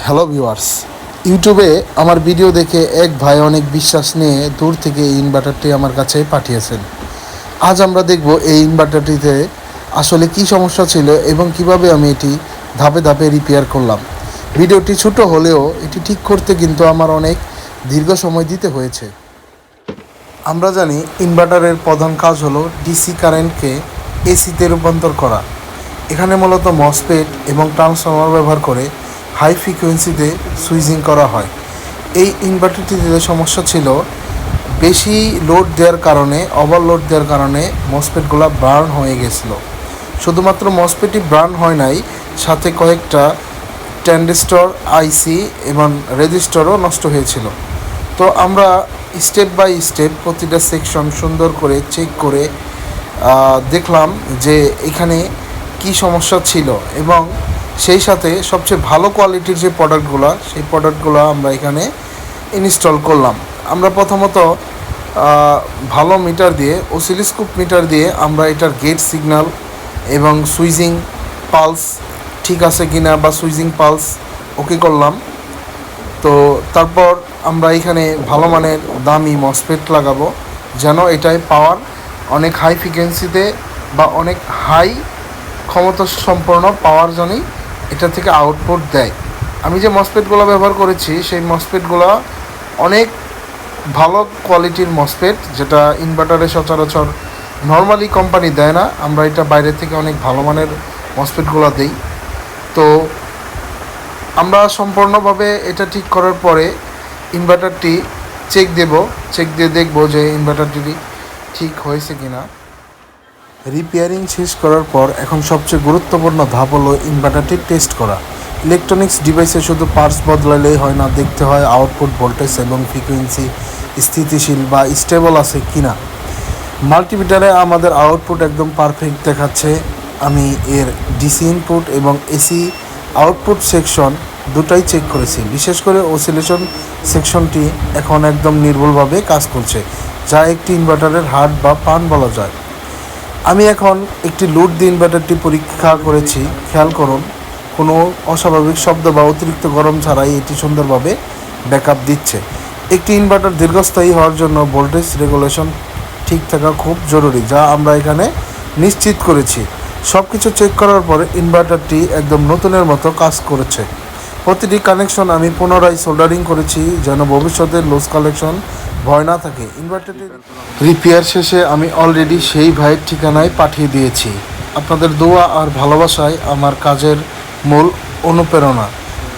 Hello viewers, ইউটিউবে আমার video দেখে এক ভাই অনেক বিশ্বাস নিয়ে দূর থেকে এই ইনভার্টারটি আমার কাছে পাঠিয়েছেন। আজ আমরা দেখব এই ইনভার্টারটিতে আসলে কি সমস্যা ছিল এবং কিভাবে আমি এটি ধাপে ধাপে রিপেয়ার করলাম। ভিডিওটি ছোট হলেও এটি ঠিক করতে কিন্তু আমার অনেক দীর্ঘ সময় দিতে হয়েছে। আমরা জানি ইনভার্টারের প্রধান কাজ হলো ডিসি কারেন্টকে এসিতে রূপান্তর করা। এখানে মূলত মসফেট এবং ট্রান্সফর্মার ব্যবহার করে হাই ফ্রিকোয়েন্সিতে সুইচিং করা হয়। এই ইনভার্টারটিতে সমস্যা ছিল বেশি লোড দেওয়ার কারণে, ওভারলোড দেওয়ার কারণে মসফেটগুলো বার্ন হয়ে গেছিলো। শুধুমাত্র মসফেটই বার্ন হয় নাই, সাথে কয়েকটা ট্রানজিস্টর, আইসি এবং রেজিস্টরও নষ্ট হয়েছিল। তো আমরা স্টেপ বাই স্টেপ প্রতিটা সেকশন সুন্দর করে চেক করে দেখলাম যে এখানে কি সমস্যা ছিল এবং সেই সাথে সবচেয়ে ভালো কোয়ালিটির যে প্রোডাক্টগুলো, সেই প্রোডাক্টগুলো আমরা এখানে ইনস্টল করলাম। আমরা প্রথমত ভালো মিটার দিয়ে, অসিলোস্কোপ মিটার দিয়ে আমরা এটার গেট সিগন্যাল এবং সুইচিং পালস ঠিক আছে কিনা বা সুইচিং পালস ওকে করলাম। তো তারপর আমরা এখানে ভালো মানের দামি মসফেট লাগাবো, যেন এটায় পাওয়ার অনেক হাই ফ্রিকোয়েন্সিতে বা অনেক হাই ক্ষমতা সম্পন্ন পাওয়ার জন্যই এটা থেকে আউটপুট দেয়। আমি যে মসফেটগুলো ব্যবহার করেছি সেই মসফেটগুলো অনেক ভালো কোয়ালিটির মসফেট, যেটা ইনভার্টারে সচরাচর নর্মালি কোম্পানি দেয় না। আমরা এটা বাইরে থেকে অনেক ভালো মানের মসফেটগুলো দেই। তো আমরা সম্পূর্ণভাবে এটা ঠিক করার পরে ইনভার্টারটি চেক দিয়ে দেখব যে ইনভার্টারটি ঠিক হয়েছে কিনা। রিপেয়ারিং শেষ করার পর এখন সবচেয়ে গুরুত্বপূর্ণ ধাপ হলো ইনভার্টারটি টেস্ট করা। ইলেকট্রনিক্স ডিভাইসে শুধু পার্টস বদলালেই হয় না, দেখতে হয় আউটপুট ভোল্টেজ এবং ফ্রিকোয়েন্সি স্থিতিশীল বা স্টেবল আছে কিনা। মাল্টিমিটারে আমাদের আউটপুট একদম পারফেক্ট দেখাচ্ছে। আমি এর ডিসি ইনপুট এবং এসি আউটপুট সেকশন দুটাই চেক করেছি। বিশেষ করে অসিলেশন সেকশনটি এখন একদম নির্ভুলভাবে কাজ করছে, যা একটি ইনভার্টারের হার্ট বা প্রাণ বলা যায়। আমি এখন একটি লোড দিয়ে ইনভার্টারটি পরীক্ষা করেছি। খেয়াল করুন, কোনো অস্বাভাবিক শব্দ বা অতিরিক্ত গরম ছাড়াই এটি সুন্দরভাবে ব্যাকআপ দিচ্ছে। একটি ইনভার্টার দীর্ঘস্থায়ী হওয়ার জন্য ভোল্টেজ রেগুলেশন ঠিক থাকা খুব জরুরি, যা আমরা এখানে নিশ্চিত করেছি। সব কিছু চেক করার পরে ইনভার্টারটি একদম নতুনের মতো কাজ করেছে। প্রতিটি কানেকশন আমি পুনরায় সোল্ডারিং করেছি, যেন ভবিষ্যতে লুজ কানেকশন ভয় না থাকে। ইনভার্টারটি রিপেয়ার শেষে আমি অলরেডি সেই ভাইয়ের ঠিকানায় পাঠিয়ে দিয়েছি। আপনাদের দোয়া আর ভালোবাসায় আমার কাজের মূল অনুপ্রেরণা।